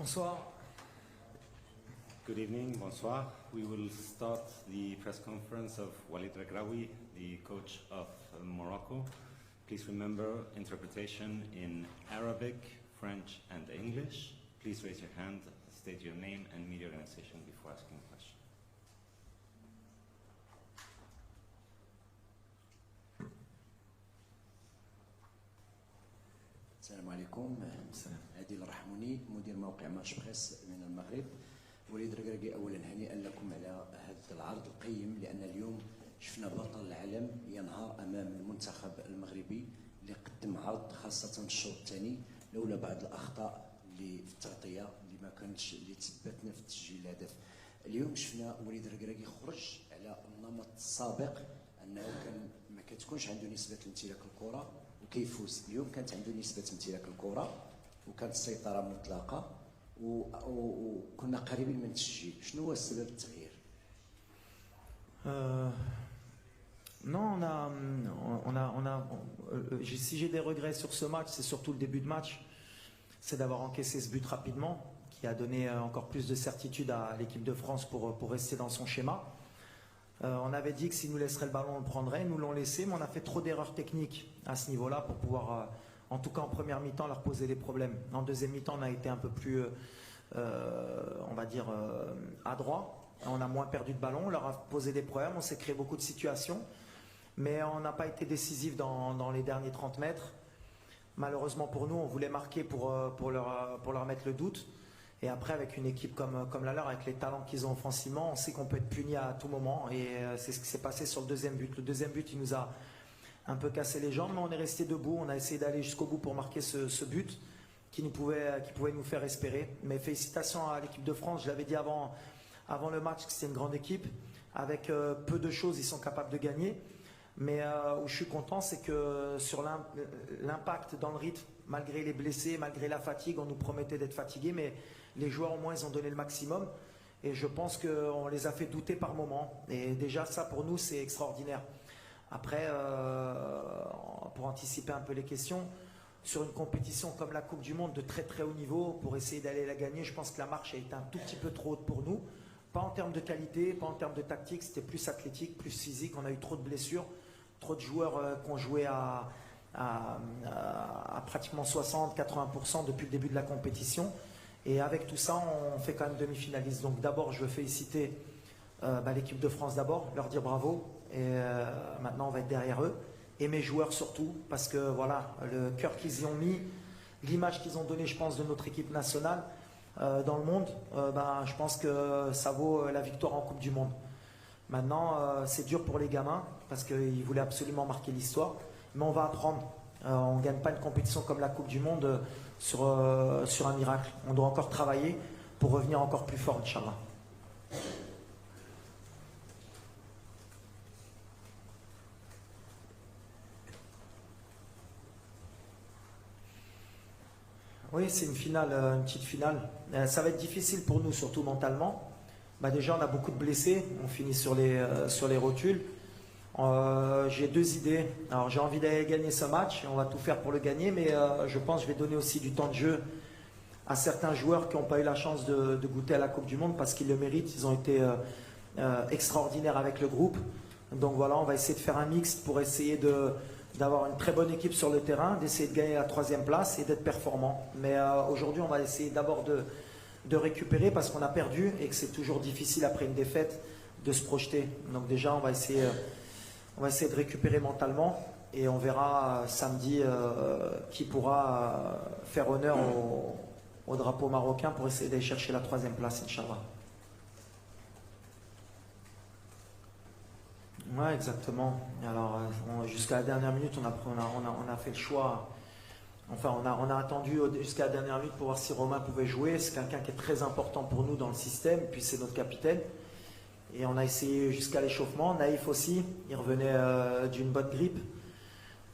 Bonsoir. Good evening, bonsoir. We will start the press conference of Walid Regraoui, the coach of Morocco. Please remember interpretation in Arabic, French and English. Please raise your hand, state your name and media organization before asking a question. السلام عليكم. عادل الرحموني مدير موقع ماتش بريس من المغرب. وليد ركراكي اولا هنيئا لكم على هذا العرض القيم، لان اليوم شفنا بطل العالم ينهار امام المنتخب المغربي اللي قدم عرض خاصه في الشوط الثاني، لولا بعض الاخطاء اللي في التغطيه اللي ما كانتش اللي تثبتنا في تسجيل الهدف. اليوم شفنا وليد ركراكي خرج على النمط السابق، انه كان ما كتكونش عنده نسبه امتلاك الكره وكيفوز. اليوم كانت عنده نسبه امتلاك الكره وكانت السيطره مطلقه وكنا قريبين من التسجيل. شنو هو السبب التغيير؟ Non, si j'ai des regrets sur ce match, c'est surtout le début de match. C'est d'avoir encaissé ce but rapidement, qui a donné encore plus de certitude à l'équipe de France pour rester dans son schéma. On avait dit que s'ils nous laisseraient le ballon, on le prendrait. Nous l'ont laissé, mais on a fait trop d'erreurs techniques à ce niveau-là pour pouvoir, en tout cas en première mi-temps, leur poser des problèmes. En deuxième mi-temps, on a été un peu plus, on va dire, adroit. On a moins perdu de ballon, on leur a posé des problèmes, on s'est créé beaucoup de situations. Mais on n'a pas été décisif dans les derniers 30 mètres. Malheureusement pour nous, on voulait marquer pour leur mettre le doute. Et après, avec une équipe comme la leur, avec les talents qu'ils ont offensivement, on sait qu'on peut être puni à tout moment. Et c'est ce qui s'est passé sur le deuxième but. Le deuxième but, il nous a un peu cassé les jambes, mais on est resté debout. On a essayé d'aller jusqu'au bout pour marquer ce but qui pouvait nous faire espérer. Mais félicitations à l'équipe de France. Je l'avais dit avant le match que c'était une grande équipe. Avec peu de choses, ils sont capables de gagner. Mais où je suis content, c'est que sur l'impact dans le rythme, malgré les blessés, malgré la fatigue, on nous promettait d'être fatigués, mais les joueurs au moins ils ont donné le maximum. Et je pense qu'on les a fait douter par moments. Et déjà ça pour nous c'est extraordinaire. Après, pour anticiper un peu les questions, sur une compétition comme la Coupe du Monde de très très haut niveau, pour essayer d'aller la gagner, je pense que la marche a été un tout petit peu trop haute pour nous. Pas en termes de qualité, pas en termes de tactique, c'était plus athlétique, plus physique. On a eu trop de blessures, trop de joueurs qui ont joué à pratiquement 60-80% depuis le début de la compétition. Et avec tout ça, on fait quand même demi-finaliste. Donc d'abord, je veux féliciter l'équipe de France d'abord, leur dire bravo. Et maintenant, on va être derrière eux. Et mes joueurs surtout, parce que voilà, le cœur qu'ils y ont mis, l'image qu'ils ont donnée, je pense, de notre équipe nationale dans le monde, je pense que ça vaut la victoire en Coupe du Monde. Maintenant, c'est dur pour les gamins, parce qu'ils voulaient absolument marquer l'histoire. Mais on va apprendre. On ne gagne pas une compétition comme la Coupe du Monde sur un miracle. On doit encore travailler pour revenir encore plus fort, Inch'Allah. Oui, c'est une finale, une petite finale. Ça va être difficile pour nous, surtout mentalement. Déjà, on a beaucoup de blessés. On finit sur les rotules. J'ai deux idées. Alors, j'ai envie d'aller gagner ce match. On va tout faire pour le gagner. Mais je pense que je vais donner aussi du temps de jeu à certains joueurs qui n'ont pas eu la chance de goûter à la Coupe du Monde parce qu'ils le méritent. Ils ont été extraordinaires avec le groupe. Donc voilà, on va essayer de faire un mix pour essayer d'avoir une très bonne équipe sur le terrain, d'essayer de gagner la 3e place et d'être performant. Mais aujourd'hui, on va essayer d'abord de récupérer parce qu'on a perdu et que c'est toujours difficile après une défaite de se projeter. Donc déjà, on va essayer de récupérer mentalement et on verra samedi qui pourra faire honneur au drapeau marocain pour essayer d'aller chercher la 3e place, Inch'Allah. Ouais, exactement. Alors, jusqu'à la dernière minute, on a fait le choix. Enfin, on a attendu jusqu'à la dernière minute pour voir si Romain pouvait jouer. C'est quelqu'un qui est très important pour nous dans le système. Puis c'est notre capitaine. Et on a essayé jusqu'à l'échauffement. Naïf aussi, il revenait d'une bonne grippe.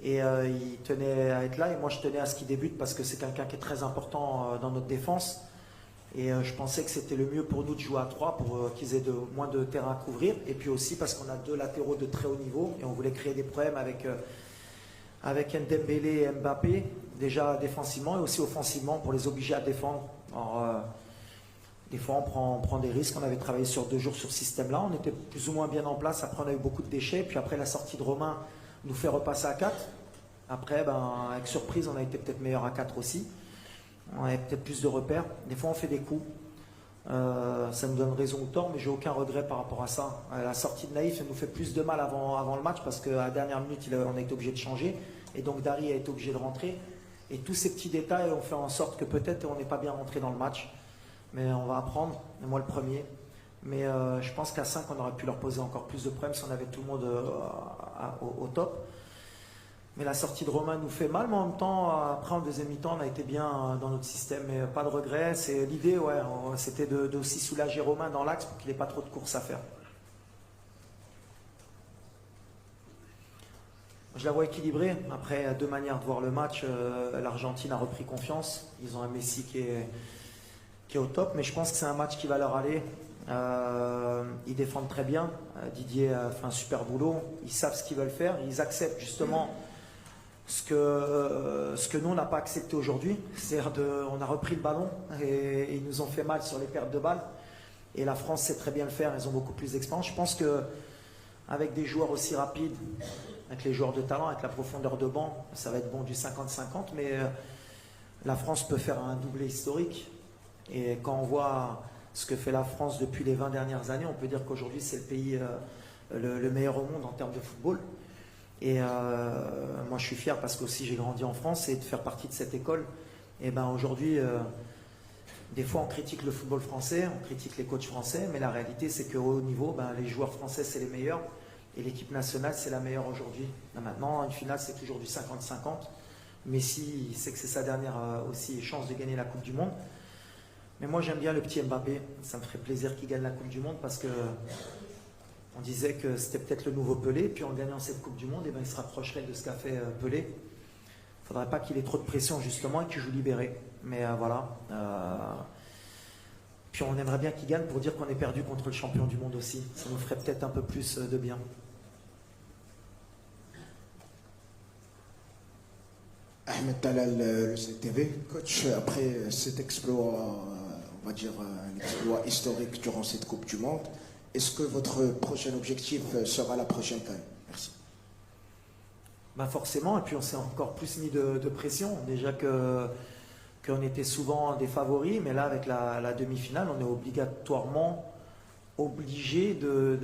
Et il tenait à être là. Et moi, je tenais à ce qu'il débute parce que c'est quelqu'un qui est très important dans notre défense. Et je pensais que c'était le mieux pour nous de jouer à 3 pour qu'ils aient moins de terrain à couvrir. Et puis aussi parce qu'on a deux latéraux de très haut niveau et on voulait créer des problèmes avec Ndembélé et Mbappé. déjà défensivement et aussi offensivement pour les obliger à défendre. Alors, des fois on prend des risques, on avait travaillé sur 2 jours sur ce système-là, on était plus ou moins bien en place, après on a eu beaucoup de déchets, puis après la sortie de Romain nous fait repasser à 4. Après, avec surprise, on a été peut-être meilleur à 4 aussi. On avait peut-être plus de repères. Des fois, on fait des coups. Ça nous donne raison ou tort, mais j'ai aucun regret par rapport à ça. La sortie de Naïf, elle nous fait plus de mal avant le match parce qu'à la dernière minute, on a été obligé de changer. Et donc, Dari a été obligé de rentrer. Et tous ces petits détails ont fait en sorte que peut-être on n'est pas bien rentré dans le match. Mais on va apprendre, et moi le premier. Mais je pense qu'à 5, on aurait pu leur poser encore plus de problèmes si on avait tout le monde au top. Mais la sortie de Romain nous fait mal, mais en même temps, après en deuxième mi-temps, on a été bien dans notre système, mais pas de regret. C'est l'idée, ouais, c'était d'aussi soulager Romain dans l'axe pour qu'il n'ait pas trop de courses à faire. Je la vois équilibrée. Après, 2 manières de voir le match. L'Argentine a repris confiance. Ils ont un Messi qui est au top, mais je pense que c'est un match qui va leur aller. Ils défendent très bien. Didier fait un super boulot. Ils savent ce qu'ils veulent faire. Ils acceptent justement ce que nous on n'a pas accepté aujourd'hui. C'est-à-dire on a repris le ballon et ils nous ont fait mal sur les pertes de balles. Et la France sait très bien le faire. Ils ont beaucoup plus d'expérience. Je pense que avec des joueurs aussi rapides, avec les joueurs de talent, avec la profondeur de banc, ça va être bon du 50-50. Mais la France peut faire un doublé historique. Et quand on voit ce que fait la France depuis les 20 dernières années, on peut dire qu'aujourd'hui c'est le pays le meilleur au monde en termes de football. Et moi je suis fier parce que aussi j'ai grandi en France et de faire partie de cette école. Et ben aujourd'hui, des fois on critique le football français, on critique les coachs français, mais la réalité c'est qu'au haut niveau, les joueurs français c'est les meilleurs et l'équipe nationale c'est la meilleure aujourd'hui. Maintenant, une finale c'est toujours du 50-50. Messi il sait que c'est sa dernière aussi chance de gagner la Coupe du Monde. Mais moi j'aime bien le petit Mbappé, ça me ferait plaisir qu'il gagne la Coupe du Monde parce que on disait que c'était peut-être le nouveau Pelé, puis en gagnant cette Coupe du Monde, il se rapprocherait de ce qu'a fait Pelé. Il ne faudrait pas qu'il ait trop de pression justement et qu'il joue libéré. Mais voilà. Puis on aimerait bien qu'il gagne pour dire qu'on est perdu contre le champion du monde aussi. Ça nous ferait peut-être un peu plus de bien. Ahmed Talal, le CTV. Coach, après cet exploit, on va dire un exploit historique durant cette Coupe du Monde, est-ce que votre prochain objectif sera la prochaine CAN? Merci. Forcément, et puis on s'est encore plus mis de pression. Déjà qu'on était souvent des favoris, mais là avec la demi-finale, on est obligatoirement obligé de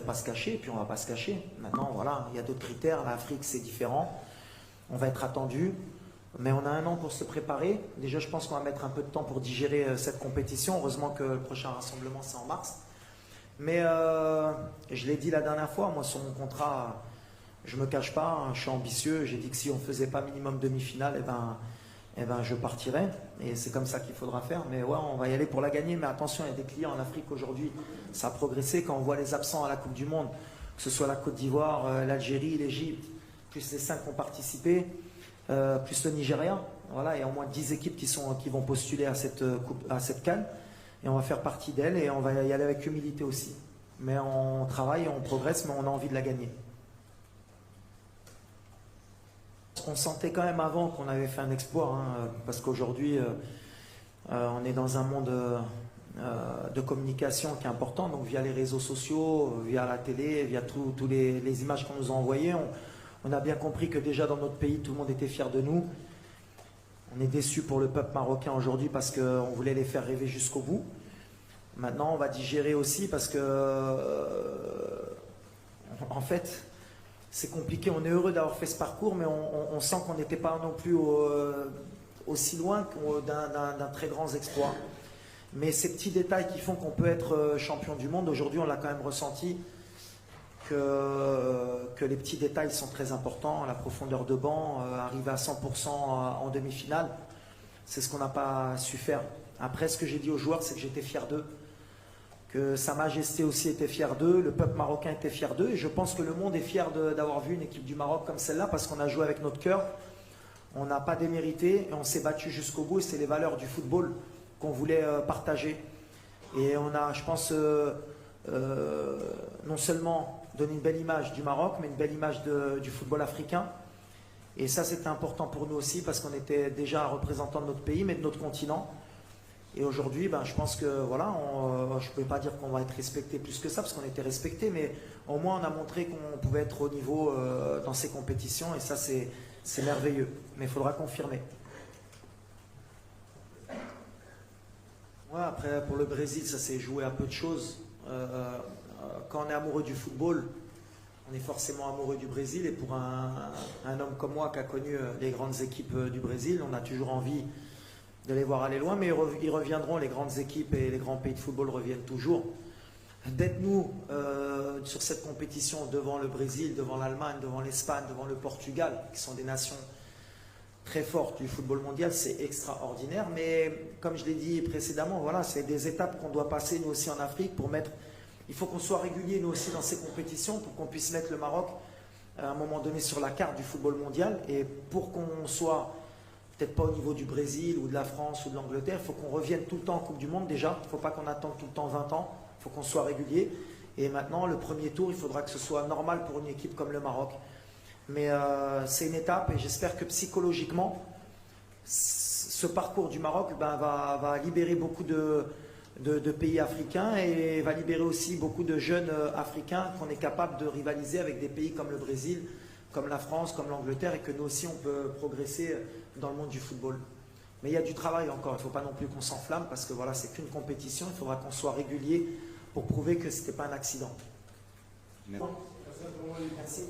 pas se cacher, et puis on ne va pas se cacher. Maintenant, voilà, il y a d'autres critères. L'Afrique, c'est différent. On va être attendu, mais on a 1 an pour se préparer. Déjà, je pense qu'on va mettre un peu de temps pour digérer cette compétition. Heureusement que le prochain rassemblement, c'est en mars. Mais je l'ai dit la dernière fois, moi, sur mon contrat, je ne me cache pas, hein, je suis ambitieux. J'ai dit que si on ne faisait pas minimum demi-finale, je partirais. Et c'est comme ça qu'il faudra faire. Mais ouais, on va y aller pour la gagner. Mais attention, il y a des clients en Afrique aujourd'hui. Ça a progressé. Quand on voit les absents à la Coupe du Monde, que ce soit la Côte d'Ivoire, l'Algérie, l'Égypte, plus les 5 qui ont participé, plus le Nigeria. Voilà, il y a au moins 10 équipes qui vont postuler à cette CAN. Et on va faire partie d'elle et on va y aller avec humilité aussi. Mais on travaille, on progresse, mais on a envie de la gagner. On sentait quand même avant qu'on avait fait un exploit, hein, parce qu'aujourd'hui, on est dans un monde de communication qui est important, donc via les réseaux sociaux, via la télé, via tous les images qu'on nous a envoyées, on a bien compris que déjà dans notre pays, tout le monde était fier de nous. On est déçus pour le peuple marocain aujourd'hui parce qu'on voulait les faire rêver jusqu'au bout. Maintenant, on va digérer aussi parce que, en fait, c'est compliqué. On est heureux d'avoir fait ce parcours, mais on sent qu'on n'était pas non plus aussi loin d'un très grand exploit. Mais ces petits détails qui font qu'on peut être champion du monde, aujourd'hui, on l'a quand même ressenti. Que les petits détails sont très importants, la profondeur de banc, arriver à 100% en demi-finale, c'est ce qu'on n'a pas su faire. Après, ce que j'ai dit aux joueurs, c'est que j'étais fier d'eux, que Sa Majesté aussi était fier d'eux, le peuple marocain était fier d'eux, et je pense que le monde est fier d'avoir vu une équipe du Maroc comme celle-là, parce qu'on a joué avec notre cœur, on n'a pas démérité, et on s'est battu jusqu'au bout, et c'est les valeurs du football qu'on voulait partager. Et on a, je pense, non seulement donner une belle image du Maroc, mais une belle image du football africain. Et ça, c'était important pour nous aussi parce qu'on était déjà un représentant de notre pays, mais de notre continent. Et aujourd'hui, je pense que voilà, je ne peux pas dire qu'on va être respecté plus que ça parce qu'on était respecté, mais au moins on a montré qu'on pouvait être au niveau dans ces compétitions et ça, c'est merveilleux. Mais il faudra confirmer. Ouais, après, pour le Brésil, ça s'est joué à peu de choses. Quand on est amoureux du football, on est forcément amoureux du Brésil. Et pour un homme comme moi qui a connu les grandes équipes du Brésil, on a toujours envie de les voir aller loin. Mais ils reviendront, les grandes équipes et les grands pays de football reviennent toujours. D'être nous sur cette compétition devant le Brésil, devant l'Allemagne, devant l'Espagne, devant le Portugal, qui sont des nations très fortes du football mondial, c'est extraordinaire. Mais comme je l'ai dit précédemment, voilà, c'est des étapes qu'on doit passer nous aussi en Afrique pour mettre. Il faut qu'on soit régulier nous aussi dans ces compétitions pour qu'on puisse mettre le Maroc à un moment donné sur la carte du football mondial. Et pour qu'on soit peut-être pas au niveau du Brésil ou de la France ou de l'Angleterre, il faut qu'on revienne tout le temps en Coupe du Monde déjà. Il ne faut pas qu'on attende tout le temps 20 ans. Il faut qu'on soit régulier. Et maintenant, le premier tour, il faudra que ce soit normal pour une équipe comme le Maroc. Mais c'est une étape et j'espère que psychologiquement, ce parcours du Maroc va libérer beaucoup de pays africains et va libérer aussi beaucoup de jeunes africains qu'on est capable de rivaliser avec des pays comme le Brésil, comme la France, comme l'Angleterre et que nous aussi on peut progresser dans le monde du football. Mais il y a du travail encore, il ne faut pas non plus qu'on s'enflamme parce que voilà, c'est qu'une compétition, il faudra qu'on soit régulier pour prouver que ce n'était pas un accident. Merci. Merci.